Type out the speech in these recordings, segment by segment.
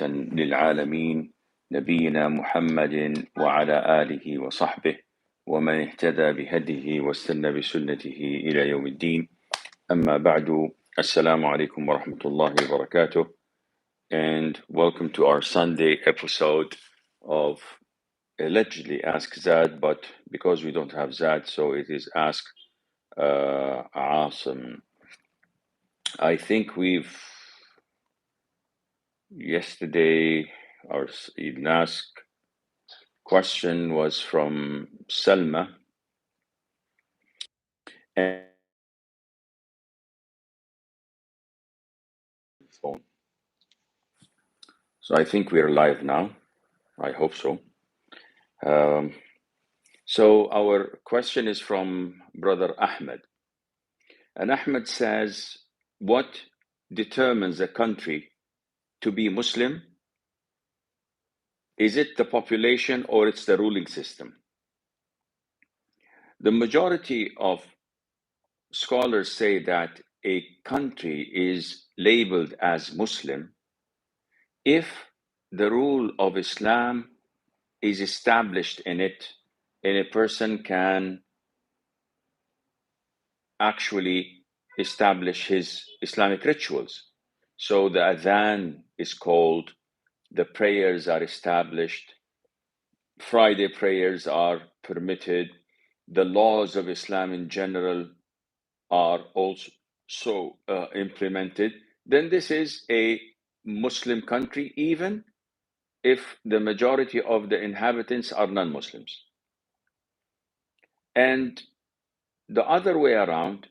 للعالمين نبينا محمد وعلى آله وصحبه ومن اهتدى بهديه واستنى بسنته إلى يوم الدين. أما بعد, Assalamu alaikum wa rahmatullahi wa barakatuh, and welcome to our Sunday episode of allegedly Ask Zad, but because we don't have Zad, so it is Ask Asim. I think yesterday, our last question was from Selma, and phone. So I think we're live now. I hope so. So our question is from Brother Ahmed. And Ahmed says, what determines a country to be Muslim? Is it the population or it's the ruling system? The majority of scholars say that a country is labeled as Muslim if the rule of Islam is established in it, and a person can actually establish his Islamic rituals. So the adhan is called, the prayers are established, Friday prayers are permitted, the laws of Islam in general are also implemented. Then this is a Muslim country, even if the majority of the inhabitants are non-Muslims. And the other way around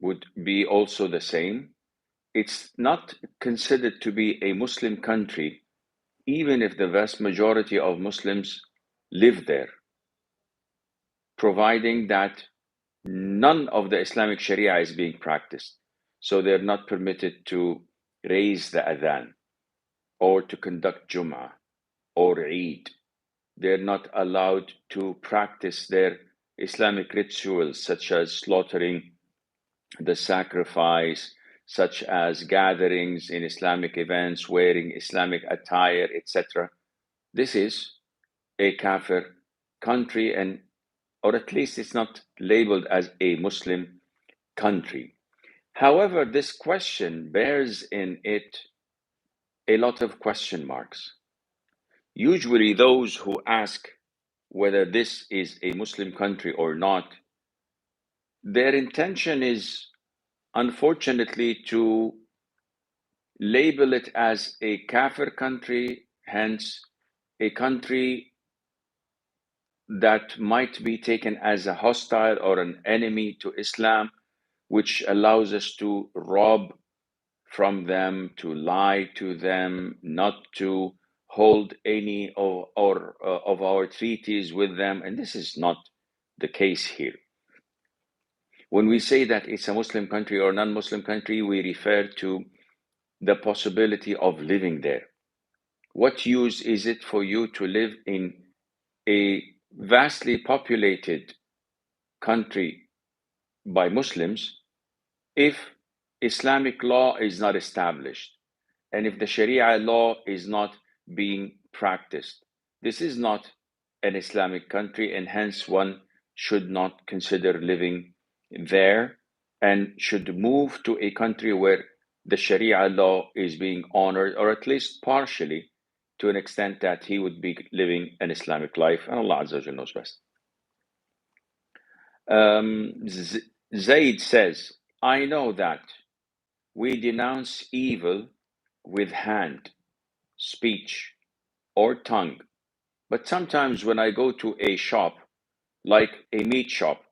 would be also the same. It's not considered to be a Muslim country, even if the vast majority of Muslims live there, providing that none of the Islamic Sharia is being practiced. So they're not permitted to raise the adhan or to conduct Jum'ah or Eid. They're not allowed to practice their Islamic rituals, such as slaughtering the sacrifice, such as gatherings in Islamic events, wearing Islamic attire, etc. This is a kafir country, and or at least it's not labeled as a Muslim country. However, this question bears in it a lot of question marks. Usually those who ask whether this is a Muslim country or not, their intention is unfortunately to label it as a kafir country, hence a country that might be taken as a hostile or an enemy to Islam, which allows us to rob from them, to lie to them, not to hold any of our treaties with them. And this is not the case here. When we say that it's a Muslim country or non-Muslim country, we refer to the possibility of living there. What use is it for you to live in a vastly populated country by Muslims if Islamic law is not established and if the Sharia law is not being practiced? This is not an Islamic country, and hence one should not consider living there and should move to a country where the Sharia law is being honored, or at least partially, to an extent that he would be living an Islamic life, and Allah Azza wa Jalla knows best. Zaid says, I know that we denounce evil with hand, speech, or tongue, but sometimes when I go to a shop, like a meat shop,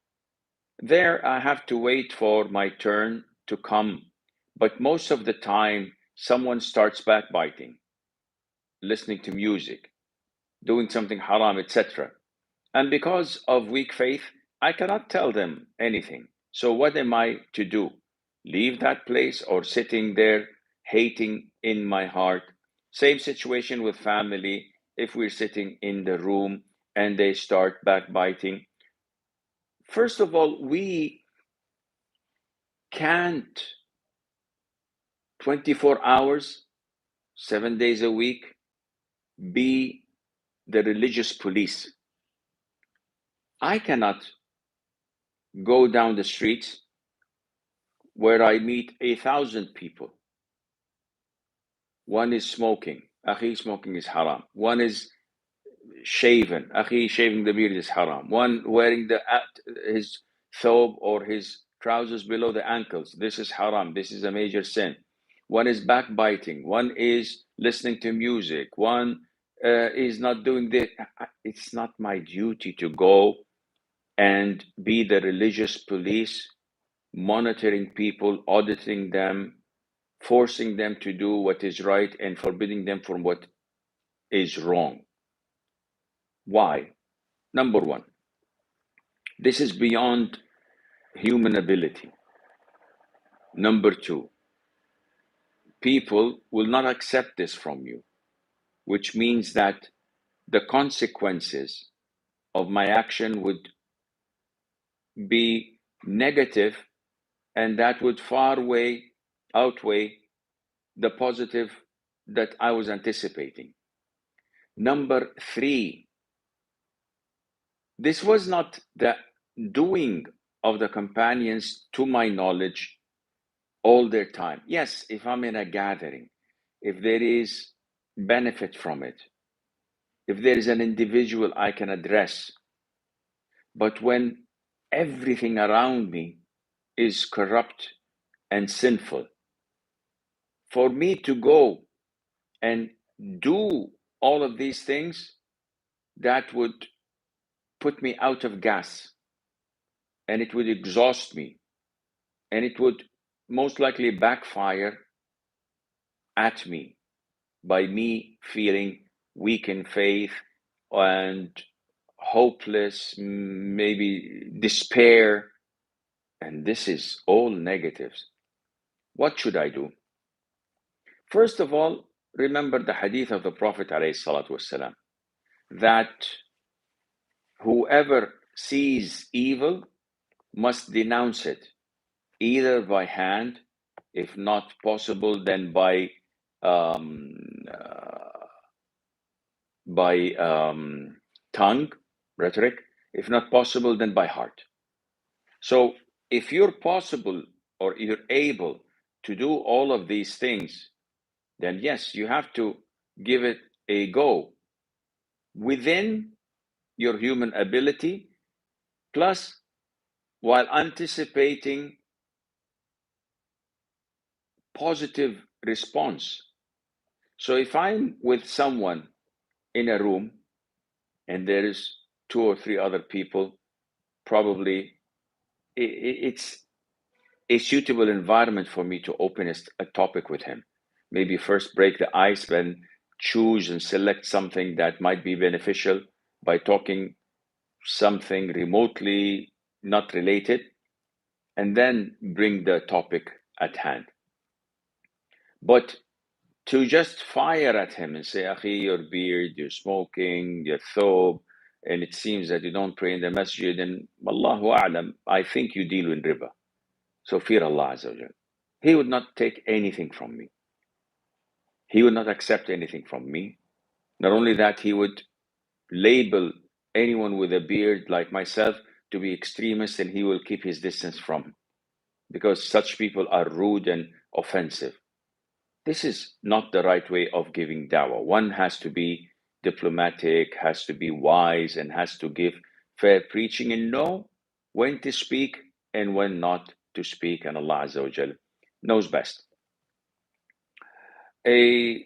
there I have to wait for my turn to come, but most of the time someone starts backbiting, listening to music, doing something haram, etc. And because of weak faith, I cannot tell them anything. So what am I to do? Leave that place or sitting there hating in my heart? Same situation with family. If we're sitting in the room and they start backbiting, first of all, we can't 24 hours 7 days a week, be the religious police. I cannot go down the streets where I meet 1,000 people. One is smoking. Akhi, smoking is haram. One is shaven. Akhi, shaving the beard is haram. One wearing his thobe or his trousers below the ankles. This is haram. This is a major sin. One is backbiting. One is listening to music. One is not doing this. It's not my duty to go and be the religious police, monitoring people, auditing them, forcing them to do what is right and forbidding them from what is wrong. Why? Number one, this is beyond human ability. Number two, people will not accept this from you, which means that the consequences of my action would be negative, and that would far outweigh the positive that I was anticipating. Number three, this was not the doing of the companions, to my knowledge, all their time. Yes, if I'm in a gathering, if there is benefit from it, if there is an individual I can address, but when everything around me is corrupt and sinful, for me to go and do all of these things, that would put me out of gas, and it would exhaust me, and it would most likely backfire at me by me feeling weak in faith and hopeless, maybe despair, and this is all negatives. What should I do? First of all, remember the hadith of the Prophet ﷺ, that whoever sees evil must denounce it, either by hand, if not possible, then by tongue, rhetoric, if not possible, then by heart. So if you're possible or you're able to do all of these things, then yes, you have to give it a go within your human ability, plus while anticipating positive response. So if I'm with someone in a room and there is 2 or 3 other people, probably it's a suitable environment for me to open a topic with him. Maybe first break the ice, then choose and select something that might be beneficial by talking something remotely not related, and then bring the topic at hand. But to just fire at him and say, Akhi, your beard, you're smoking, your thobe, and it seems that you don't pray in the masjid, and Wallahu a'lam, I think you deal in riba. So fear Allah Azza wa Jal. He would not take anything from me. He would not accept anything from me. Not only that, he would label anyone with a beard like myself to be extremist, and he will keep his distance from, because such people are rude and offensive. This is not the right way of giving da'wah. One has to be diplomatic, has to be wise, and has to give fair preaching and know when to speak and when not to speak, and Allah Azza wa Jal knows best. A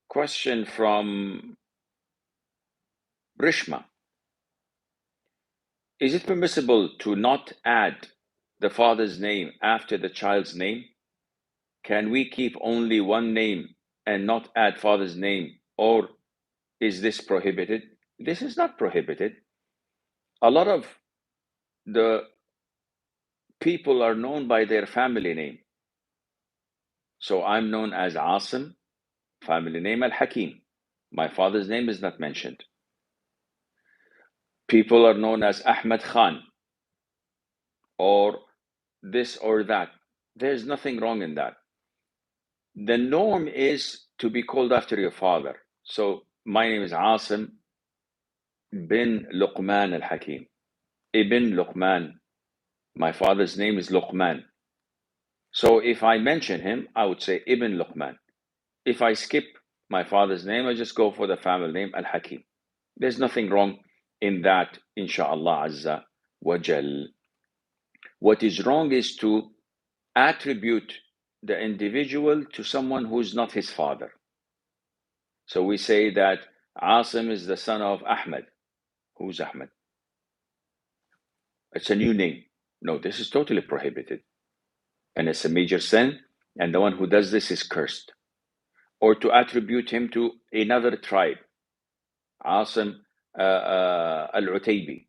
question from Rishma. Is it permissible to not add the father's name after the child's name? Can we keep only one name and not add father's name, or is this prohibited? This is not prohibited. A lot of the people are known by their family name. So I'm known as Asim, family name Al-Hakeem. My father's name is not mentioned. People are known as Ahmed Khan, or this or that. There's nothing wrong in that. The norm is to be called after your father. So my name is Asim bin Luqman al-Hakim. Ibn Luqman. My father's name is Luqman. So if I mention him, I would say Ibn Luqman. If I skip my father's name, I just go for the family name Al-Hakim. There's nothing wrong in that, inshallah azza wa jal. What is wrong is to attribute the individual to someone who's not his father. So we say that Asim is the son of Ahmed. Who's Ahmed? It's a new name. No, this is totally prohibited. And it's a major sin. And the one who does this is cursed. Or to attribute him to another tribe. Asim al-Utaybi.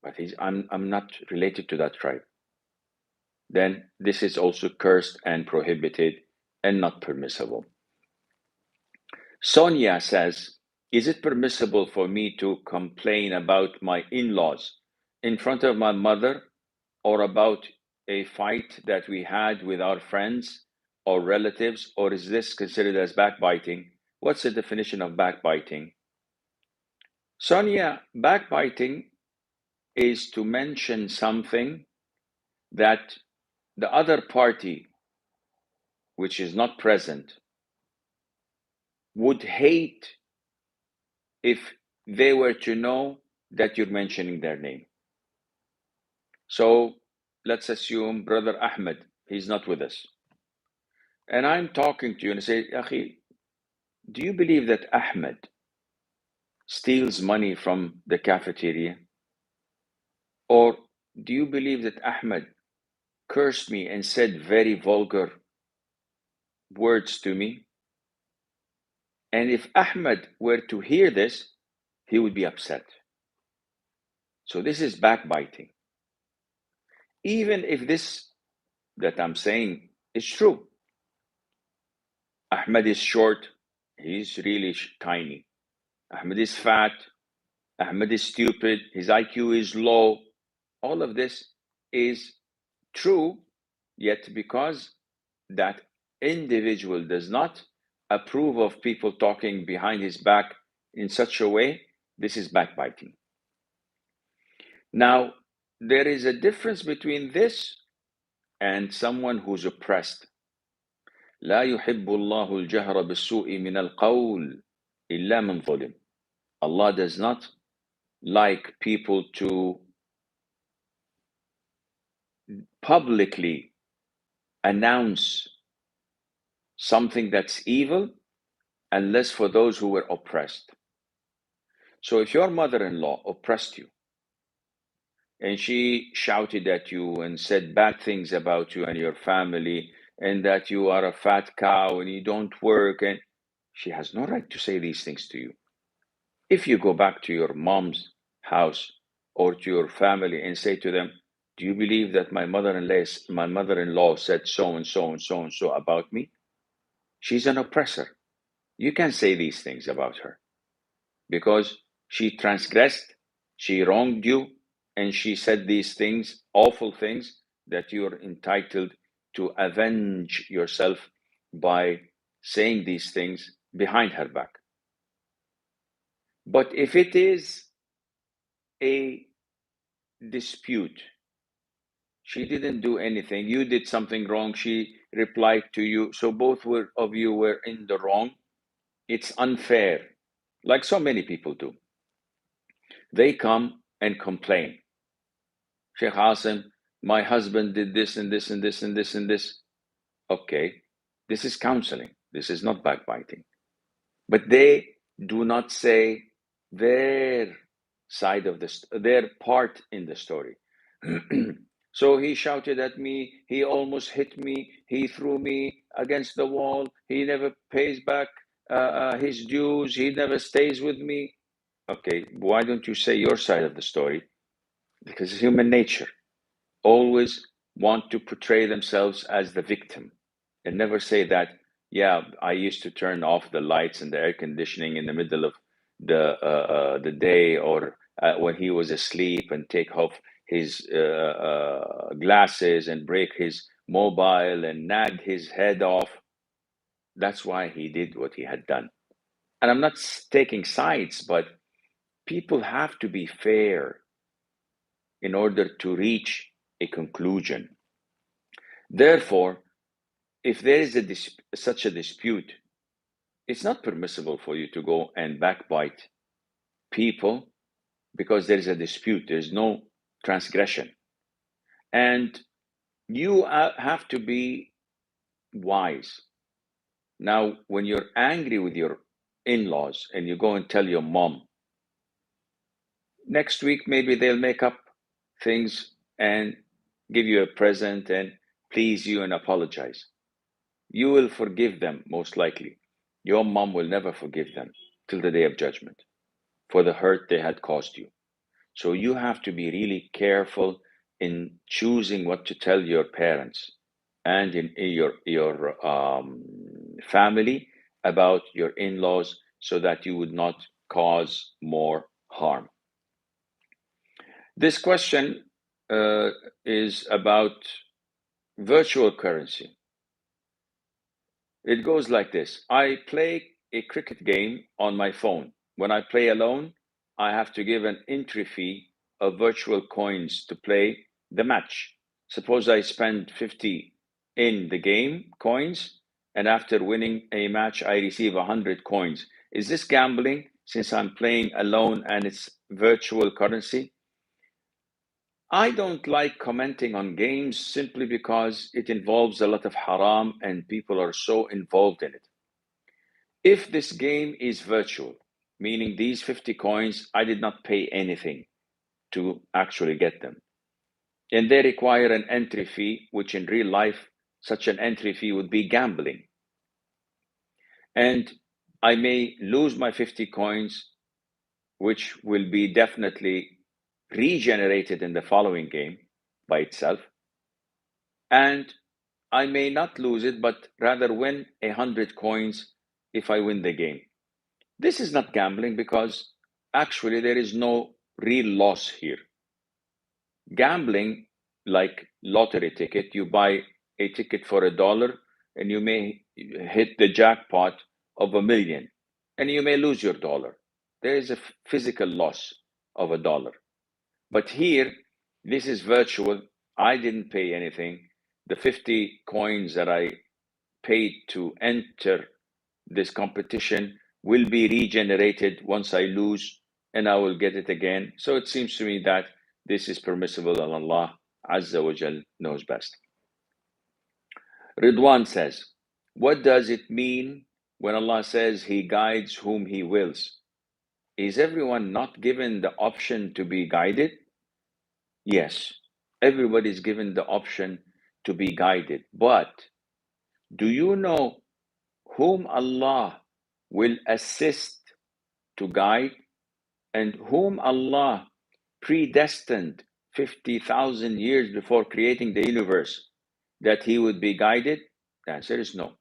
But I'm not related to that tribe. Then this is also cursed and prohibited and not permissible. Sonia says, is it permissible for me to complain about my in-laws in front of my mother or about a fight that we had with our friends or relatives, or is this considered as backbiting? What's the definition of backbiting? Sonia, backbiting is to mention something that the other party, which is not present, would hate if they were to know that you're mentioning their name. So let's assume Brother Ahmed, he's not with us. And I'm talking to you and I say, Akhi, do you believe that Ahmed steals money from the cafeteria? Or do you believe that Ahmed cursed me and said very vulgar words to me? And if Ahmed were to hear this, he would be upset. So this is backbiting. Even if this that I'm saying is true. Ahmed is short, he's really tiny. Ahmed is fat, Ahmed is stupid, his IQ is low. All of this is true, yet because that individual does not approve of people talking behind his back in such a way, this is backbiting. Now, there is a difference between this and someone who's oppressed. لا يحب الله الجهر بالسوء من القول إلا من ظلم. Allah does not like people to publicly announce something that's evil unless for those who were oppressed. So if your mother-in-law oppressed you and she shouted at you and said bad things about you and your family and that you are a fat cow and you don't work, and she has no right to say these things to you. If you go back to your mom's house or to your family and say to them, do you believe that my mother-in-law said so and so and so and so about me? She's an oppressor. You can't say these things about her because she transgressed, she wronged you, and she said these things, awful things, that you're entitled to avenge yourself by saying these things behind her back. But if it is a dispute, she didn't do anything, you did something wrong, she replied to you, so both of you were in the wrong, it's unfair, like so many people do. They come and complain. Sheikh Asim, my husband did this and this and this and this and this. Okay, this is counseling. This is not backbiting. But they do not say their side of their part in the story. So he shouted at me, he almost hit me, he threw me against the wall, he never pays back his dues, he never stays with me. Okay, why don't you say your side of the story? Because it's human nature. Always want to portray themselves as the victim and never say that, yeah, I used to turn off the lights and the air conditioning in the middle of the day, or when he was asleep, and take off his glasses and break his mobile and nag his head off. That's why he did what he had done. And I'm not taking sides, but people have to be fair in order to reach a conclusion. Therefore, if there is such a dispute, it's not permissible for you to go and backbite people because there is a dispute. There's no transgression. And you have to be wise. Now, when you're angry with your in-laws and you go and tell your mom, next week maybe they'll make up things and give you a present and please you and apologize. You will forgive them, most likely. Your mom will never forgive them till the day of judgment for the hurt they had caused you. So you have to be really careful in choosing what to tell your parents and in your family about your in-laws so that you would not cause more harm. This question is about virtual currency. It goes like this. I play a cricket game on my phone. When I play alone, I have to give an entry fee of virtual coins to play the match. Suppose I spend 50 in the game coins, and after winning a match, I receive 100 coins. Is this gambling since I'm playing alone and it's virtual currency? I don't like commenting on games simply because it involves a lot of haram and people are so involved in it. If this game is virtual, meaning these 50 coins, I did not pay anything to actually get them, and they require an entry fee, which in real life, such an entry fee would be gambling. And I may lose my 50 coins, which will be definitely regenerated in the following game by itself. And I may not lose it, but rather win 100 coins if I win the game. This is not gambling because actually there is no real loss here. Gambling, like lottery ticket, you buy a ticket for $1 and you may hit the jackpot of $1 million and you may lose your dollar. There is a physical loss of $1. But here, this is virtual. I didn't pay anything. The 50 coins that I paid to enter this competition will be regenerated once I lose and I will get it again. So it seems to me that this is permissible and Allah Azza wa Jal knows best. Ridwan says, what does it mean when Allah says He guides whom He wills? Is everyone not given the option to be guided? Yes, everybody is given the option to be guided. But do you know whom Allah will assist to guide and whom Allah predestined 50,000 years before creating the universe that he would be guided? The answer is no.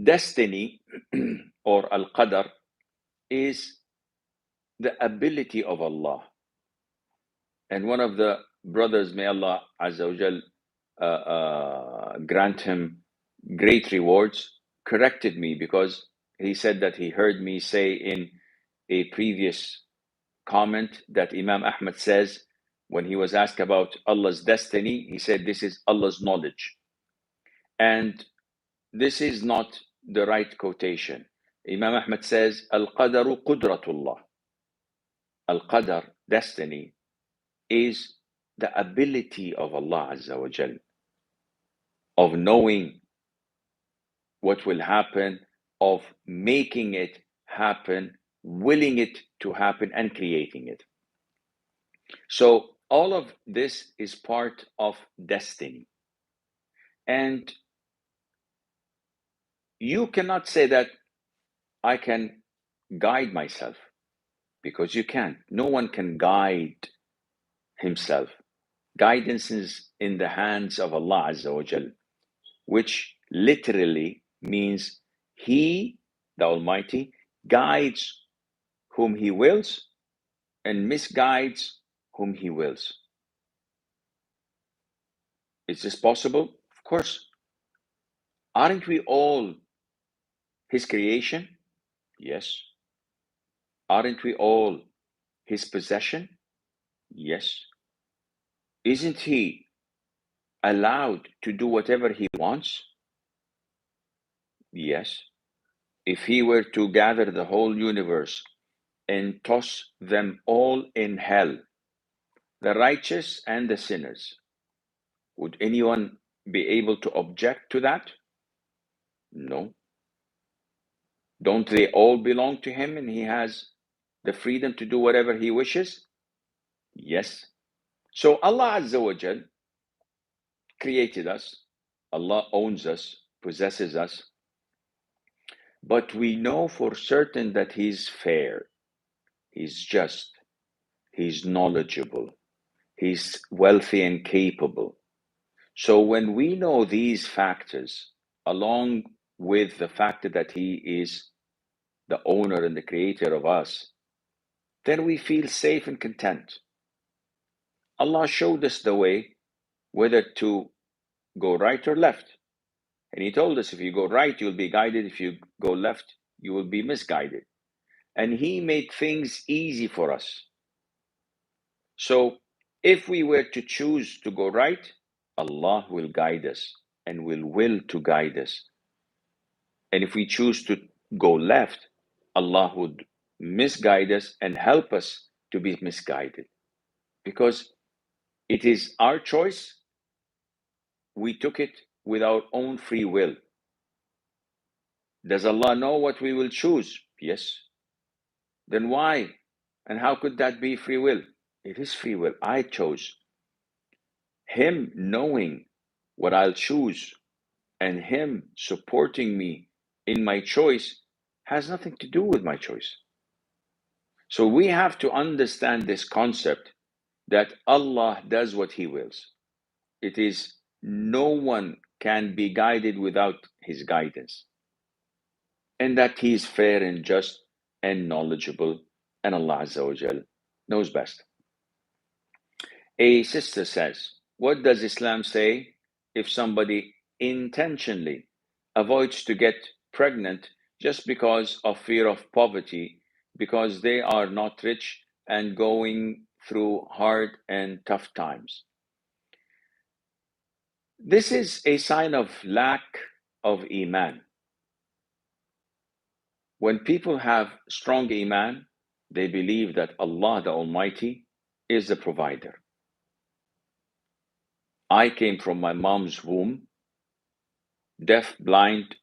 Destiny or al-qadar is the ability of Allah. And one of the brothers, may Allah Azza wa Jal grant him great rewards, corrected me because he said that he heard me say in a previous comment that Imam Ahmad says when he was asked about Allah's destiny, he said this is Allah's knowledge. And this is not the right quotation. Imam Ahmad says, Al-qadaru qudratullah. Al-qadar, destiny, is the ability of Allah Azza wa Jal of knowing what will happen, of making it happen, willing it to happen, and creating it. So all of this is part of destiny. And you cannot say that I can guide myself because you can't. No one can guide himself. Guidance is in the hands of Allah Azza wa Jal, which literally means He, the Almighty, guides whom He wills and misguides whom He wills. Is this possible? Of course. Aren't we all his creation? Yes. Aren't we all his possession? Yes. Isn't he allowed to do whatever he wants? Yes. If he were to gather the whole universe and toss them all in hell, the righteous and the sinners, would anyone be able to object to that? No. Don't they all belong to him and he has the freedom to do whatever he wishes? Yes. So Allah Azza wa Jal created us. Allah owns us, possesses us. But we know for certain that he's fair, he's just, he's knowledgeable, he's wealthy and capable. So when we know these factors, along with the fact that he is the owner and the creator of us, then we feel safe and content. Allah showed us the way, whether to go right or left. And he told us if you go right, you'll be guided. If you go left, you will be misguided. And he made things easy for us. So if we were to choose to go right, Allah will guide us and will to guide us. And if we choose to go left, Allah would misguide us and help us to be misguided. Because it is our choice, we took it with our own free will. Does Allah know what we will choose? Yes. Then why? And how could that be free will? It is free will. I chose. Him knowing what I'll choose and him supporting me in my choice has nothing to do with my choice. So we have to understand this concept that Allah does what he wills. It is no one can be guided without his guidance. And that he is fair and just and knowledgeable, and Allah Azza wa Jal knows best. A sister says, what does Islam say if somebody intentionally avoids to get pregnant just because of fear of poverty, because they are not rich and going through hard and tough times? This is a sign of lack of Iman. When people have strong Iman, they believe that Allah the Almighty is the provider. I came from my mom's womb, deaf, blind,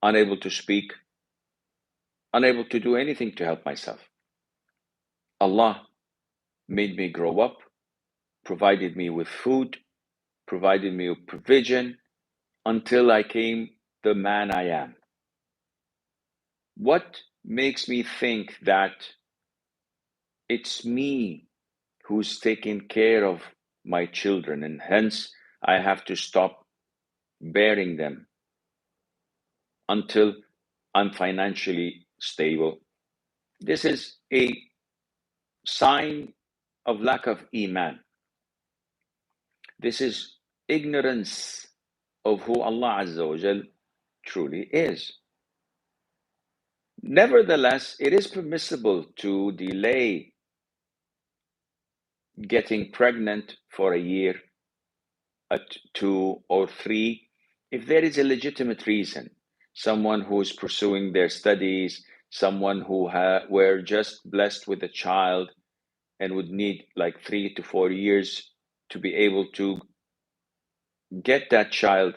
unable to speak, unable to do anything to help myself. Allah made me grow up, provided me with food, provided me with provision until I came the man I am. What makes me think that it's me who's taking care of my children and hence I have to stop bearing them until I'm financially stable? This is a sign of lack of Iman. This is ignorance of who Allah Azza wa Jal truly is. Nevertheless, it is permissible to delay getting pregnant for a year, at 2 or 3, if there is a legitimate reason. Someone who is pursuing their studies, someone who were just blessed with a child and would need like 3 to 4 years to be able to get that child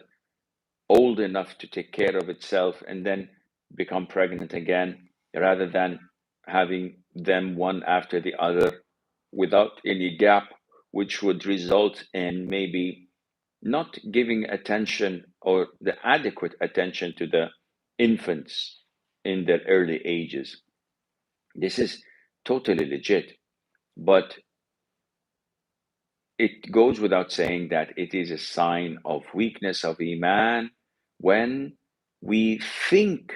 old enough to take care of itself and then become pregnant again, rather than having them one after the other without any gap, which would result in maybe not giving attention or the adequate attention to the infants in their early ages. This is totally legit, but it goes without saying that it is a sign of weakness of Iman when we think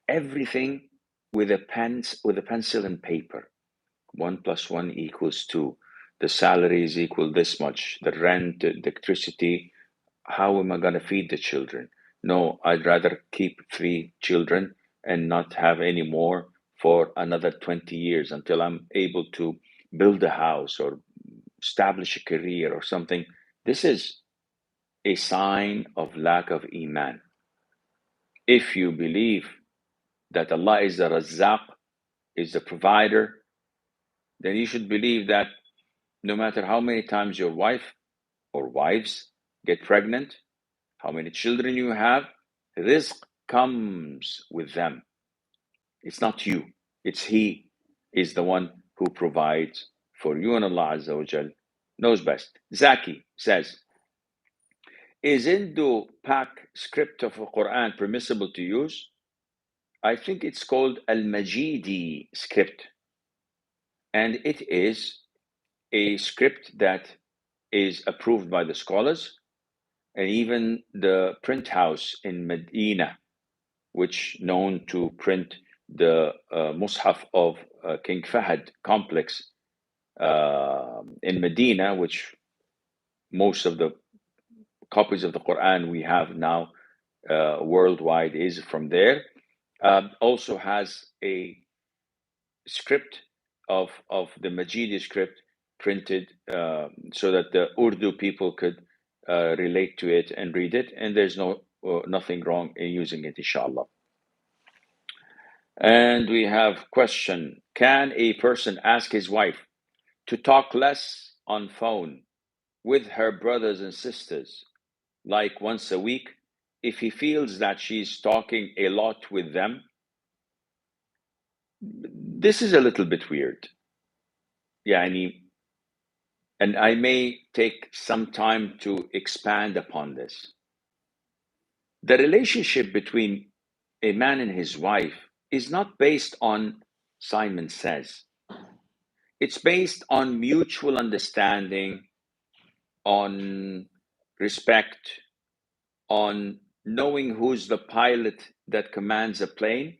everything with a pencil and paper. 1 + 1 = 2. The salary is equal this much. The rent, the electricity. How am I going to feed the children? No, I'd rather keep 3 children and not have any more for another 20 years until I'm able to build a house or establish a career or something. This is a sign of lack of iman. If you believe that Allah is the Razzaq, is the provider, then you should believe that no matter how many times your wife or wives get pregnant, how many children you have, rizq comes with them. It's not you, it's He is the one who provides for you, and Allah Azza wa Jal knows best. Zaki says, is Indo-Pak script of the Quran permissible to use? I think it's called Al-Majidi script, and it is a script that is approved by the scholars, and even the print house in Medina, which known to print the Mus'haf of King Fahd complex in Medina, which most of the copies of the Quran we have now worldwide is from there, also has a script of the Majidi script printed so that the Urdu people could relate to it and read it, and there's nothing wrong in using it, inshallah. And we have question: can a person ask his wife to talk less on phone with her brothers and sisters, like once a week, if he feels that she's talking a lot with them? This is a little bit weird. And I may take some time to expand upon this. The relationship between a man and his wife is not based on Simon Says. It's based on mutual understanding, on respect, on knowing who's the pilot that commands a plane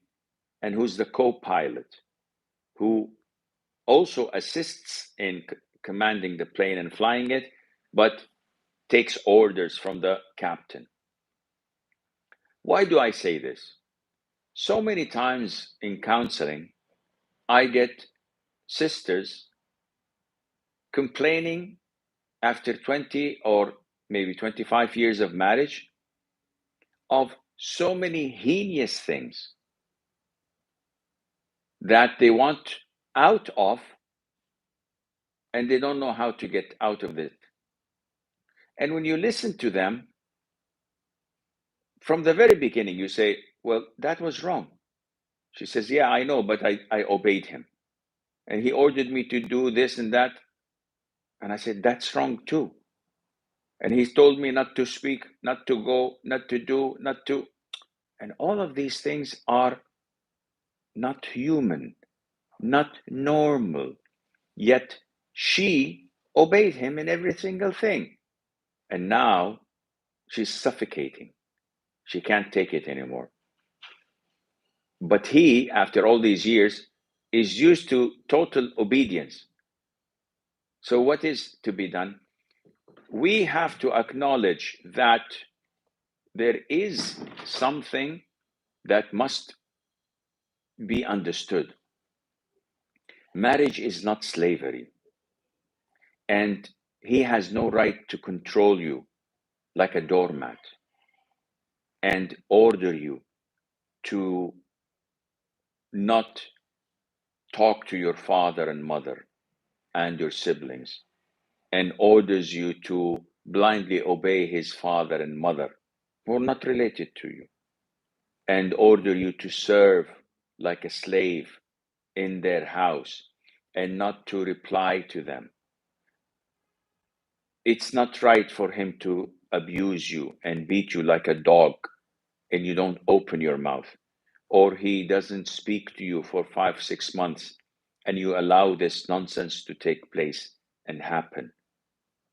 and who's the co-pilot, who also assists in commanding the plane and flying it, but takes orders from the captain. Why do I say this? So many times in counseling, I get sisters complaining after 20 or maybe 25 years of marriage of so many heinous things that they want out of, and they don't know how to get out of it. And when you listen to them, from the very beginning, you say, well, that was wrong. She says, yeah, I know, but I obeyed him. And he ordered me to do this and that. And I said, that's wrong too. And he told me not to speak, not to go, not to do, not to. And all of these things are not human, not normal. Yet she obeyed him in every single thing. And now she's suffocating. She can't take it anymore. But he, after all these years, is used to total obedience. So what is to be done? We have to acknowledge that there is something that must be understood. Marriage is not slavery, and he has no right to control you like a doormat and order you to not talk to your father and mother and your siblings, and orders you to blindly obey his father and mother who are not related to you, and order you to serve like a slave in their house and not to reply to them. It's not right for him to abuse you and beat you like a dog and you don't open your mouth, or he doesn't speak to you for 5, 6 months and you allow this nonsense to take place and happen.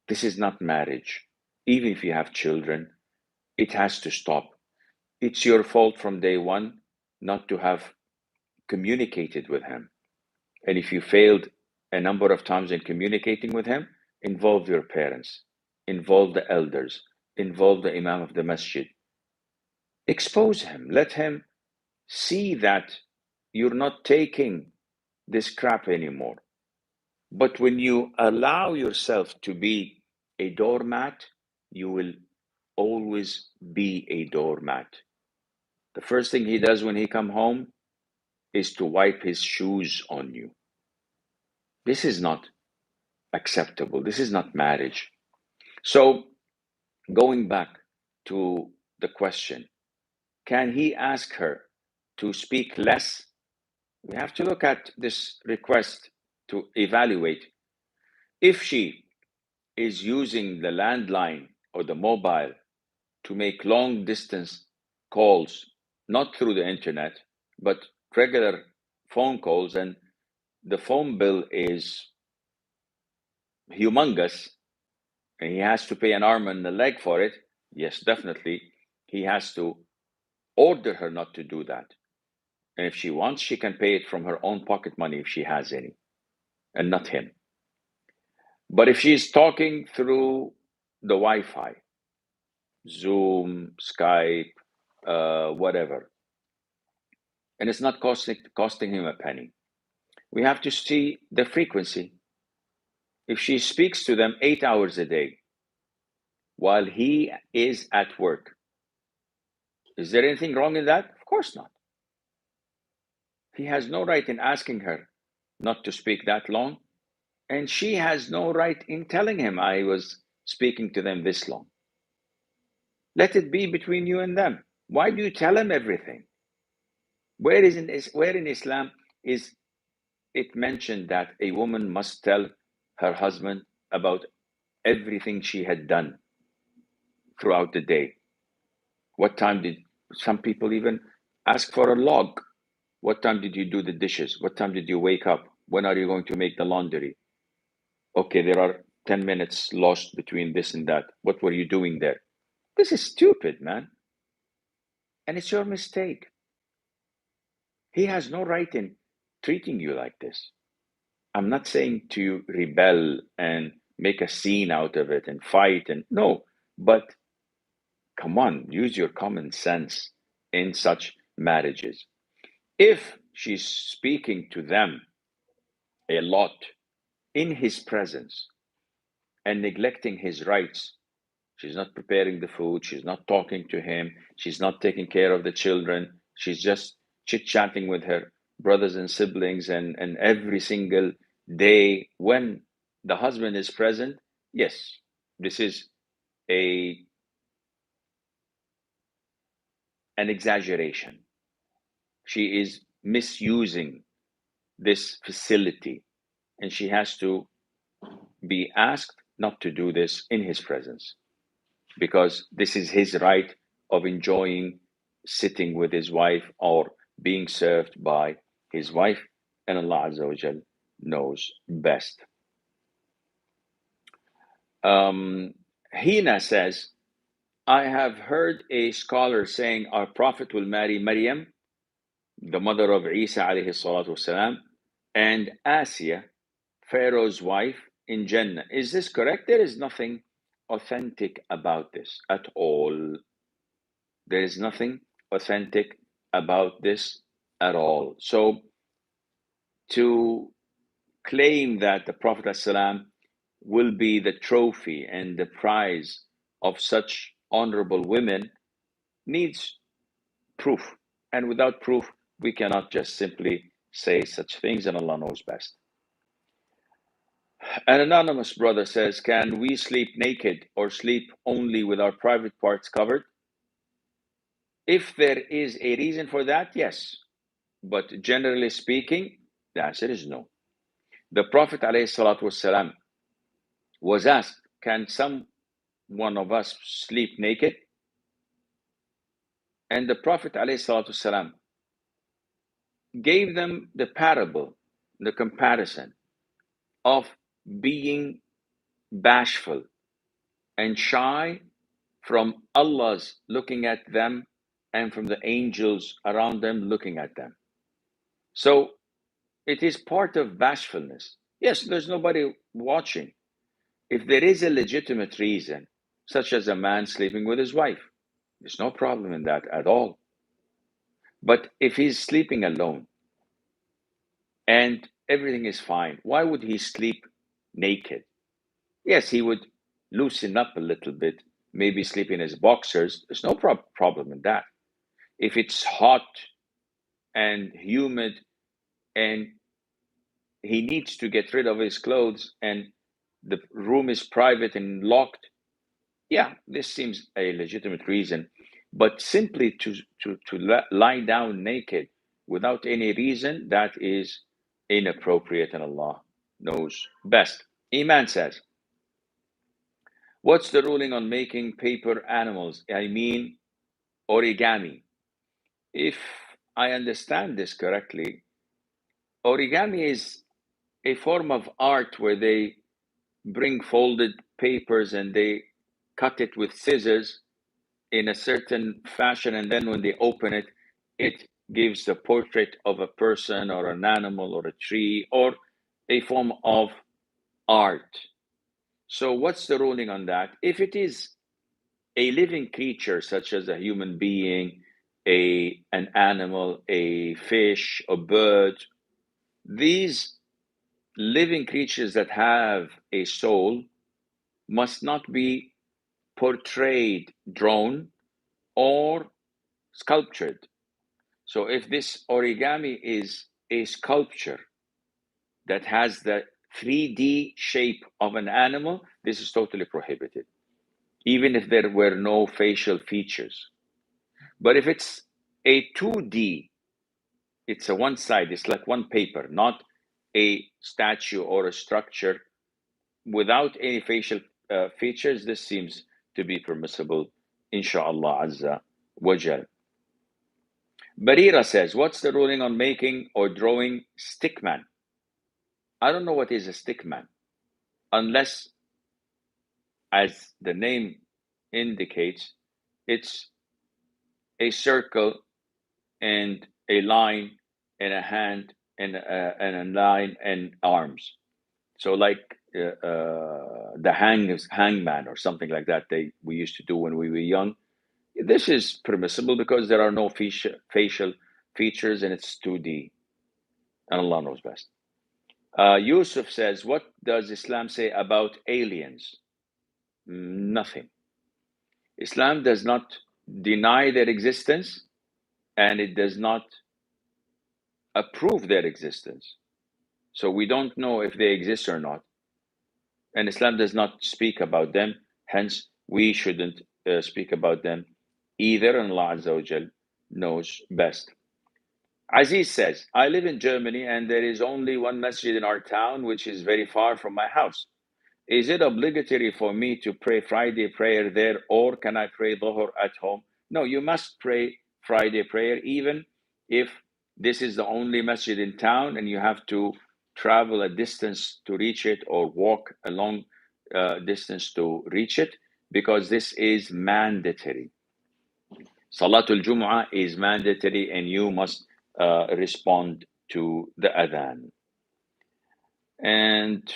This is not marriage. Even if you have children, it has to stop. It's your fault from day one not to have communicated with him. And if you failed a number of times in communicating with him, involve your parents, involve the elders, involve the imam of the masjid. Expose him. Let him see that you're not taking this crap anymore. But when you allow yourself to be a doormat, you will always be a doormat. The first thing he does when he come home is to wipe his shoes on you. This is not acceptable. This is not marriage. So going back to the question, can he ask her to speak less? We have to look at this request to evaluate. If she is using the landline or the mobile to make long distance calls, not through the internet, but regular phone calls, and the phone bill is humongous, and he has to pay an arm and a leg for it, yes, definitely, he has to order her not to do that. And if she wants, she can pay it from her own pocket money if she has any, and not him. But if she's talking through the Wi-Fi, Zoom, Skype, whatever, and it's not costing him a penny, we have to see the frequency. If she speaks to them 8 hours a day while he is at work, is there anything wrong in that? Of course not. He has no right in asking her not to speak that long, and she has no right in telling him I was speaking to them this long. Let it be between you and them. Why do you tell him everything? Where in Islam is it mentioned that a woman must tell her husband about everything she had done throughout the day? What time did some people even ask for a log? What time did you do the dishes? What time did you wake up? When are you going to make the laundry? Okay, there are 10 minutes lost between this and that. What were you doing there? This is stupid, man. And it's your mistake. He has no right in treating you like this. I'm not saying to rebel and make a scene out of it and fight, and no, but come on, use your common sense in such marriages. If she's speaking to them a lot in his presence and neglecting his rights, she's not preparing the food, she's not talking to him, she's not taking care of the children, she's just chit-chatting with her brothers and siblings, and every single day when the husband is present, yes, this is an exaggeration. She is misusing this facility, and she has to be asked not to do this in his presence, because this is his right of enjoying sitting with his wife or being served by his wife, and Allah Azza wa Jal knows best. Hina says, I have heard a scholar saying our Prophet will marry Maryam, the mother of Isa alayhi salatu wasalam, and Asiya, Pharaoh's wife, in Jannah. Is this correct? There is nothing authentic about this at all. There is nothing authentic about this at all. So to claim that the Prophet ﷺ will be the trophy and the prize of such honorable women needs proof. And without proof, we cannot just simply say such things, and Allah knows best. An anonymous brother says, can we sleep naked or sleep only with our private parts covered? If there is a reason for that, yes. But generally speaking, the answer is no. The Prophet ﷺ was asked, can some one of us sleep naked? And the Prophet ﷺ gave them the parable, the comparison of being bashful and shy from Allah's looking at them and from the angels around them looking at them. So it is part of bashfulness. Yes, there's nobody watching. If there is a legitimate reason, such as a man sleeping with his wife, There's no problem in that at all. But if he's sleeping alone and everything is fine, why would he sleep naked? Yes, he would loosen up a little bit, maybe sleep in his boxers. There's no problem in that. If it's hot and humid and he needs to get rid of his clothes and the room is private and locked, yeah, this seems a legitimate reason. But simply to lie down naked without any reason, that is inappropriate, and Allah knows best. Iman says, what's the ruling on making paper animals? I mean, origami. If I understand this correctly, origami is a form of art where they bring folded papers and they cut it with scissors in a certain fashion, and then when they open it, it gives the portrait of a person or an animal or a tree or a form of art. So what's the ruling on that? If it is a living creature such as a human being, an animal, a fish, a bird, these living creatures that have a soul must not be portrayed, drawn, or sculptured. So if this origami is a sculpture that has the 3D shape of an animal, this is totally prohibited, even if there were no facial features. But if it's a 2D, it's a one side, it's like one paper, not a statue or a structure without any facial features, this seems to be permissible, inshallah azza wa jal. Barira says, what's the ruling on making or drawing stickman? I don't know what is a stickman, unless, as the name indicates, it's a circle and a line and a hand and a line and arms. So like the hangman or something like that we used to do when we were young. This is permissible because there are no facial features and it's 2D, and Allah knows best. Yusuf says, what does Islam say about aliens? Nothing. Islam does not deny their existence and it does not approve their existence. So we don't know if they exist or not. And Islam does not speak about them. Hence, we shouldn't speak about them either. And Allah Azza wa Jal knows best. Aziz says, I live in Germany and there is only one masjid in our town, which is very far from my house. Is it obligatory for me to pray Friday prayer there, or can I pray Dhuhr at home? No, you must pray Friday prayer, even if this is the only masjid in town and you have to travel a distance to reach it or walk a long distance to reach it, because this is mandatory. Salatul Jum'ah is mandatory and you must respond to the adhan. And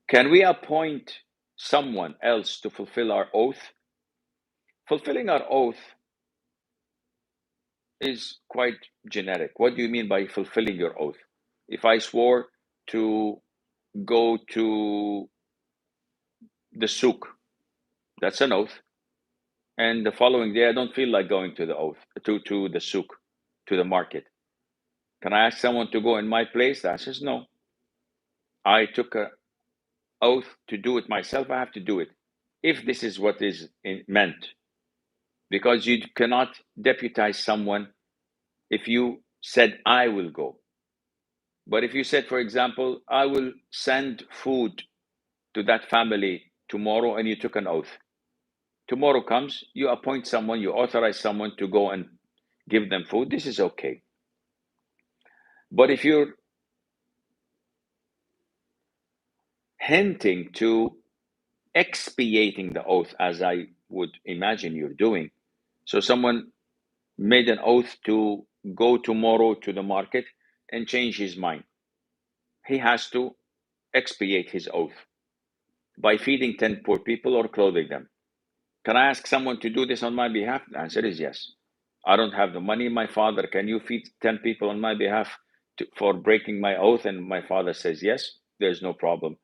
can we appoint someone else to fulfill our oath? Fulfilling our oath is quite generic. What do you mean by fulfilling your oath? If I swore to go to the souk, that's an oath. And the following day, I don't feel like going to the souk, to the market. Can I ask someone to go in my place? The answer is no. I took an oath to do it myself. I have to do it. If this is what is meant, because you cannot deputize someone. If you said, I will go. But if you said, for example, I will send food to that family tomorrow, and you took an oath. Tomorrow comes, you appoint someone, you authorize someone to go and give them food. This is okay. But if you're hinting to expiating the oath, as I would imagine you're doing, so someone made an oath to go tomorrow to the market and change his mind, he has to expiate his oath by feeding 10 poor people or clothing them. Can I ask someone to do this on my behalf? The answer is yes. I don't have the money. My father, can you feed 10 people on my behalf for breaking my oath? And my father says yes. There's no problem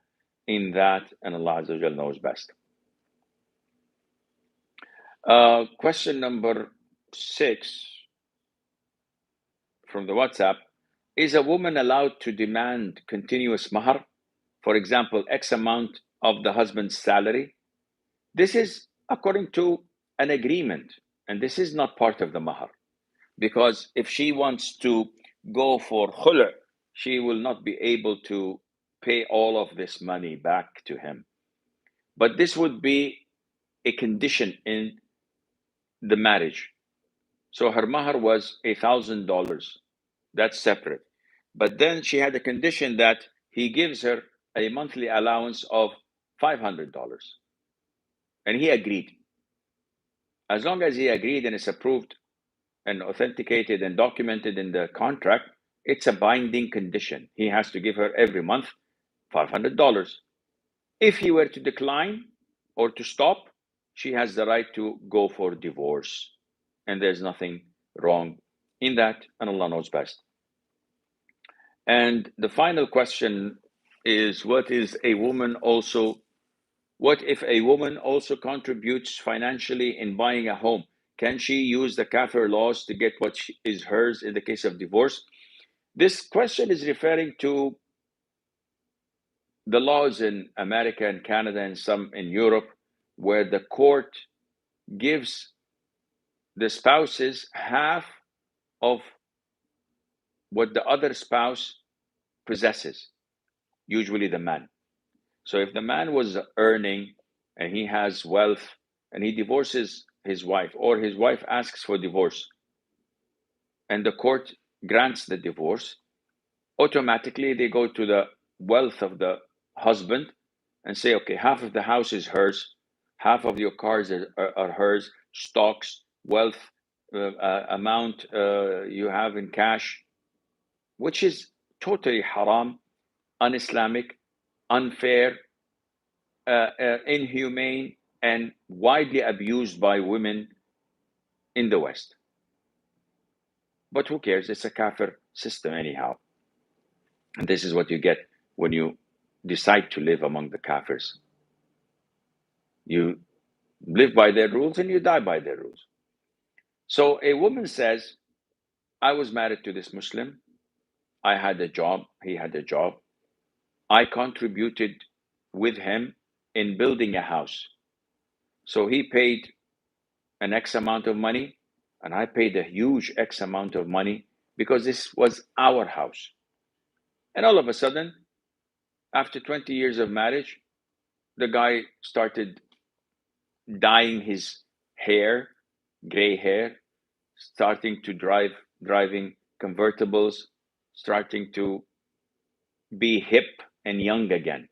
in that, and Allah Azza wa Jal knows best. Question number 6 from the WhatsApp. Is a woman allowed to demand continuous mahar? For example, X amount of the husband's salary? This is according to an agreement, and this is not part of the mahar. Because if she wants to go for khula, she will not be able to pay all of this money back to him. But this would be a condition in the marriage. So her mahar was $1,000. That's separate. But then she had a condition that he gives her a monthly allowance of $500. And he agreed. As long as he agreed and it's approved and authenticated and documented in the contract, it's a binding condition. He has to give her every month $500. If he were to decline or to stop, she has the right to go for divorce. And there's nothing wrong in that, and Allah knows best. And the final question is, what if a woman also contributes financially in buying a home? Can she use the kafir laws to get what is hers in the case of divorce? This question is referring to the laws in America and Canada and some in Europe, where the court gives the spouses half of what the other spouse possesses, usually the man. So if the man was earning and he has wealth and he divorces his wife, or his wife asks for divorce, and the court grants the divorce, automatically they go to the wealth of the husband and say, okay, half of the house is hers, half of your cars are hers, stocks, wealth, amount you have in cash, which is totally haram, un-Islamic, unfair, inhumane, and widely abused by women in the West. But who cares? It's a kafir system anyhow. And this is what you get when you decide to live among the kafirs. You live by their rules and you die by their rules. So a woman says, I was married to this Muslim. I had a job. He had a job. I contributed with him in building a house. So he paid an X amount of money, and I paid a huge X amount of money because this was our house. And all of a sudden, after 20 years of marriage, the guy started dyeing his hair, gray hair, starting to driving convertibles, starting to be hip and young again.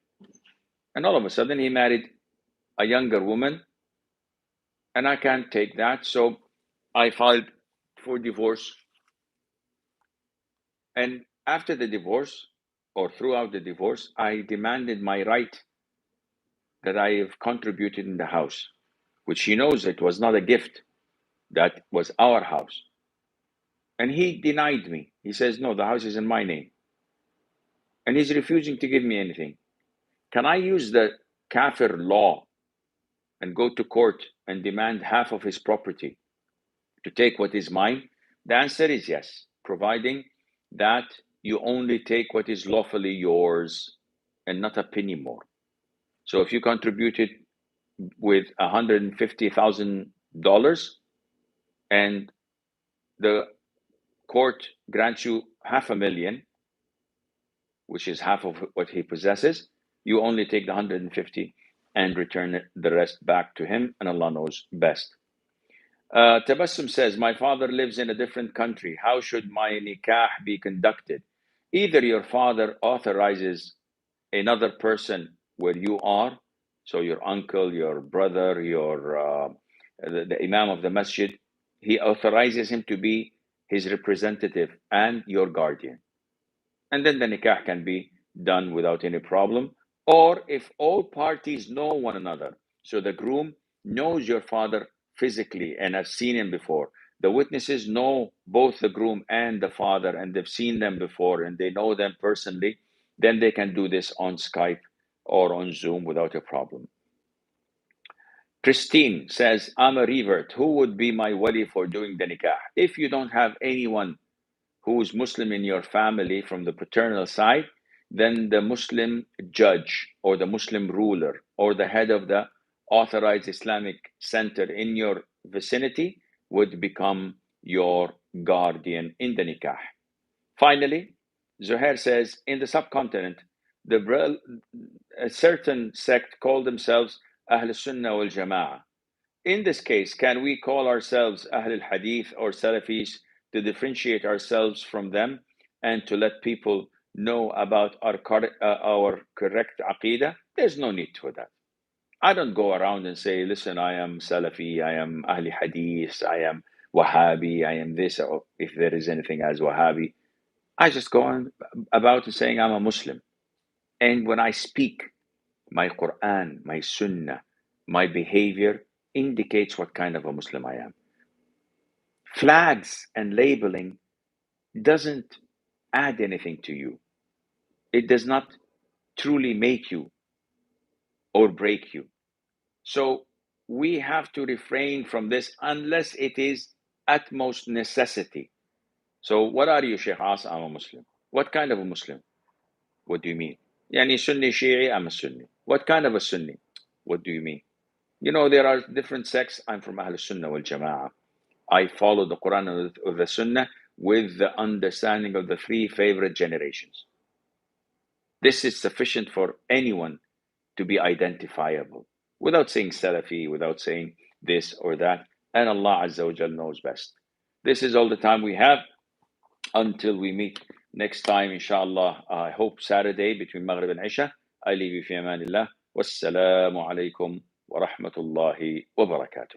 And all of a sudden, he married a younger woman, and I can't take that. So I filed for divorce. And after the divorce, or throughout the divorce, I demanded my right that I have contributed in the house, which he knows it was not a gift, that was our house. And he denied me. He says, no, the house is in my name. And he's refusing to give me anything. Can I use the kafir law and go to court and demand half of his property to take what is mine? The answer is yes, providing that you only take what is lawfully yours and not a penny more. So if you contributed with $150,000 and the court grants you $500,000, which is half of what he possesses, you only take the 150 and return the rest back to him, and Allah knows best. Tabassum says, my father lives in a different country. How should my nikah be conducted? Either your father authorizes another person where you are, so your uncle, your brother, the imam of the masjid, he authorizes him to be his representative and your guardian. And then the nikah can be done without any problem. Or if all parties know one another, so the groom knows your father physically and have seen him before. The witnesses know both the groom and the father, and they've seen them before and they know them personally. Then they can do this on Skype or on Zoom without a problem. Christine says, I'm a revert. Who would be my wali for doing the nikah? If you don't have anyone who is Muslim in your family from the paternal side, then the Muslim judge or the Muslim ruler or the head of the authorized Islamic center in your vicinity would become your guardian in the nikah. Finally, Zuhair says, in the subcontinent, a certain sect call themselves Ahl Sunnah wal Jama'ah. In this case, can we call ourselves Ahl al-Hadith or Salafis to differentiate ourselves from them and to let people know about our correct Aqidah? There's no need for that. I don't go around and say, listen, I am Salafi, I am Ahl Hadith, I am Wahhabi, I am this, or if there is anything as Wahhabi. I just go on about saying I'm a Muslim. And when I speak, my Quran, my Sunnah, my behavior indicates what kind of a Muslim I am. Flags and labeling doesn't add anything to you. It does not truly make you or break you. So we have to refrain from this unless it is utmost necessity. So what are you, Sheikh As? I'm a Muslim. What kind of a Muslim? What do you mean? Yani Sunni Shi'i, I'm a Sunni. What kind of a Sunni? What do you mean? You know, there are different sects. I'm from Ahl Sunnah wal Jama'ah. I follow the Quran or the Sunnah with the understanding of the three favorite generations. This is sufficient for anyone to be identifiable without saying Salafi, without saying this or that. And Allah Azza wa Jal knows best. This is all the time we have until we meet next time, inshallah. I hope Saturday between Maghrib and Isha. I leave you fi amanillah. Wassalamu alaikum wa rahmatullahi wa barakatuh.